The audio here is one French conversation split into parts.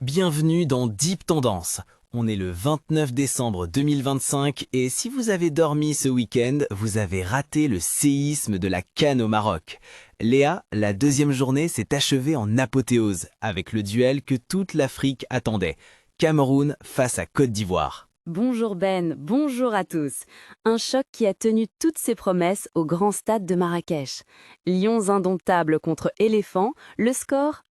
Bienvenue dans Deep Tendance. On est le 29 décembre 2025 et si vous avez dormi ce week-end, vous avez raté le séisme de la CAN au Maroc. Léa, la deuxième journée s'est achevée en apothéose avec le duel que toute l'Afrique attendait. Cameroun face à Côte d'Ivoire. Bonjour Ben, bonjour à tous. Un choc qui a tenu toutes ses promesses au grand stade de Marrakech. Lions indomptables contre éléphants, le score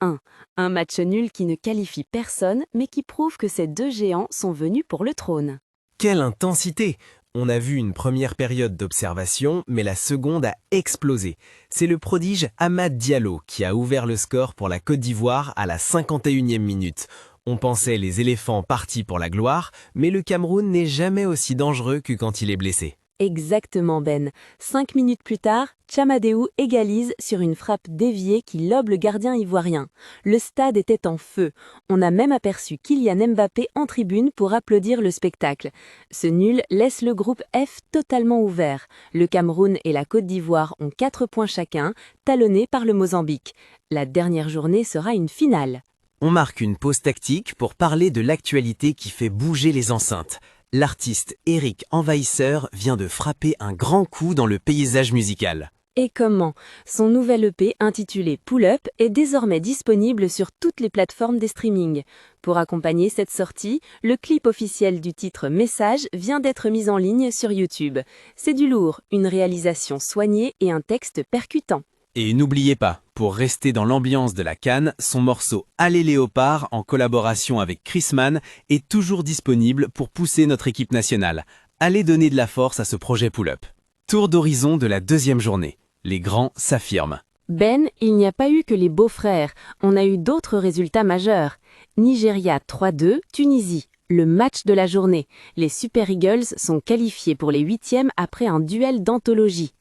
1-1. Un match nul qui ne qualifie personne mais qui prouve que ces deux géants sont venus pour le trône. Quelle intensité! On a vu une première période d'observation, mais la seconde a explosé. C'est le prodige Amad Diallo qui a ouvert le score pour la Côte d'Ivoire à la 51e minute. On pensait les éléphants partis pour la gloire, mais le Cameroun n'est jamais aussi dangereux que quand il est blessé. Exactement Ben. 5 minutes plus tard, Tchamadeu égalise sur une frappe déviée qui lobe le gardien ivoirien. Le stade était en feu. On a même aperçu Kylian Mbappé en tribune pour applaudir le spectacle. Ce nul laisse le groupe F totalement ouvert. Le Cameroun et la Côte d'Ivoire ont 4 points chacun, talonnés par le Mozambique. La dernière journée sera une finale. On marque une pause tactique pour parler de l'actualité qui fait bouger les enceintes. L'artiste Eric Envahisseur vient de frapper un grand coup dans le paysage musical. Et comment? Son nouvel EP intitulé Pull Up est désormais disponible sur toutes les plateformes des streamings. Pour accompagner cette sortie, le clip officiel du titre Message vient d'être mis en ligne sur YouTube. C'est du lourd, une réalisation soignée et un texte percutant. Et n'oubliez pas, pour rester dans l'ambiance de la CAN, son morceau Allez Léopard en collaboration avec Chris Mann est toujours disponible pour pousser notre équipe nationale. Allez donner de la force à ce projet Pull-Up. Tour d'horizon de la deuxième journée. Les grands s'affirment. Ben, il n'y a pas eu que les beaux-frères, on a eu d'autres résultats majeurs. Nigeria 3-2, Tunisie. Le match de la journée. Les Super Eagles sont qualifiés pour les huitièmes après un duel d'anthologie.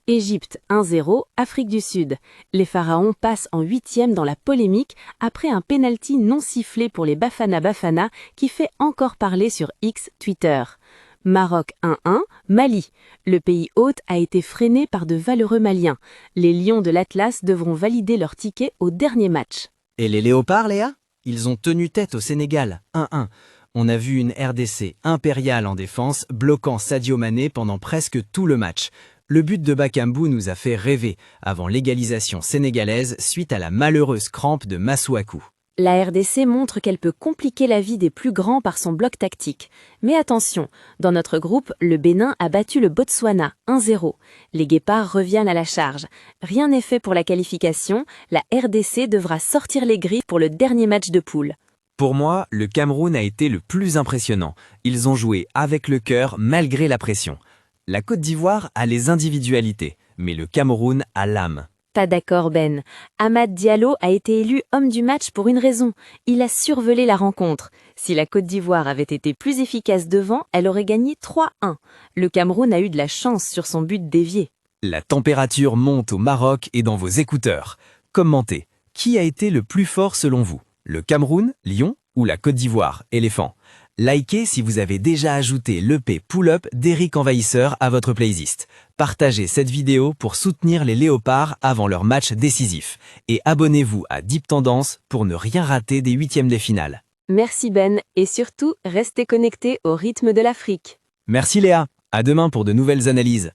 Égypte 1-0, Afrique du Sud. Les Pharaons passent en huitième dans la polémique après un pénalty non sifflé pour les Bafana Bafana qui fait encore parler sur X Twitter. Maroc 1-1, Mali. Le pays hôte a été freiné par de valeureux Maliens. Les Lions de l'Atlas devront valider leur ticket au dernier match. Et les Léopards, Léa? Ils ont tenu tête au Sénégal, 1-1. On a vu une RDC impériale en défense, bloquant Sadio Mané pendant presque tout le match. Le but de Bakambu nous a fait rêver avant l'égalisation sénégalaise suite à la malheureuse crampe de Masuaku. La RDC montre qu'elle peut compliquer la vie des plus grands par son bloc tactique. Mais attention, dans notre groupe, le Bénin a battu le Botswana 1-0. Les Guépards reviennent à la charge. Rien n'est fait pour la qualification, la RDC devra sortir les griffes pour le dernier match de poule. Pour moi, le Cameroun a été le plus impressionnant. Ils ont joué avec le cœur malgré la pression. La Côte d'Ivoire a les individualités, mais le Cameroun a l'âme. Pas d'accord Ben. Amad Diallo a été élu homme du match pour une raison. Il a survolé la rencontre. Si la Côte d'Ivoire avait été plus efficace devant, elle aurait gagné 3-1. Le Cameroun a eu de la chance sur son but dévié. La température monte au Maroc et dans vos écouteurs. Commentez. Qui a été le plus fort selon vous? Le Cameroun, Lion ou la Côte d'Ivoire, éléphant? Likez si vous avez déjà ajouté l'EP Pull-Up d'Eric Envahisseur à votre playlist. Partagez cette vidéo pour soutenir les Léopards avant leur match décisif. Et abonnez-vous à Deep Tendance pour ne rien rater des huitièmes de finale. Merci Ben, et surtout, restez connectés au rythme de l'Afrique. Merci Léa, à demain pour de nouvelles analyses.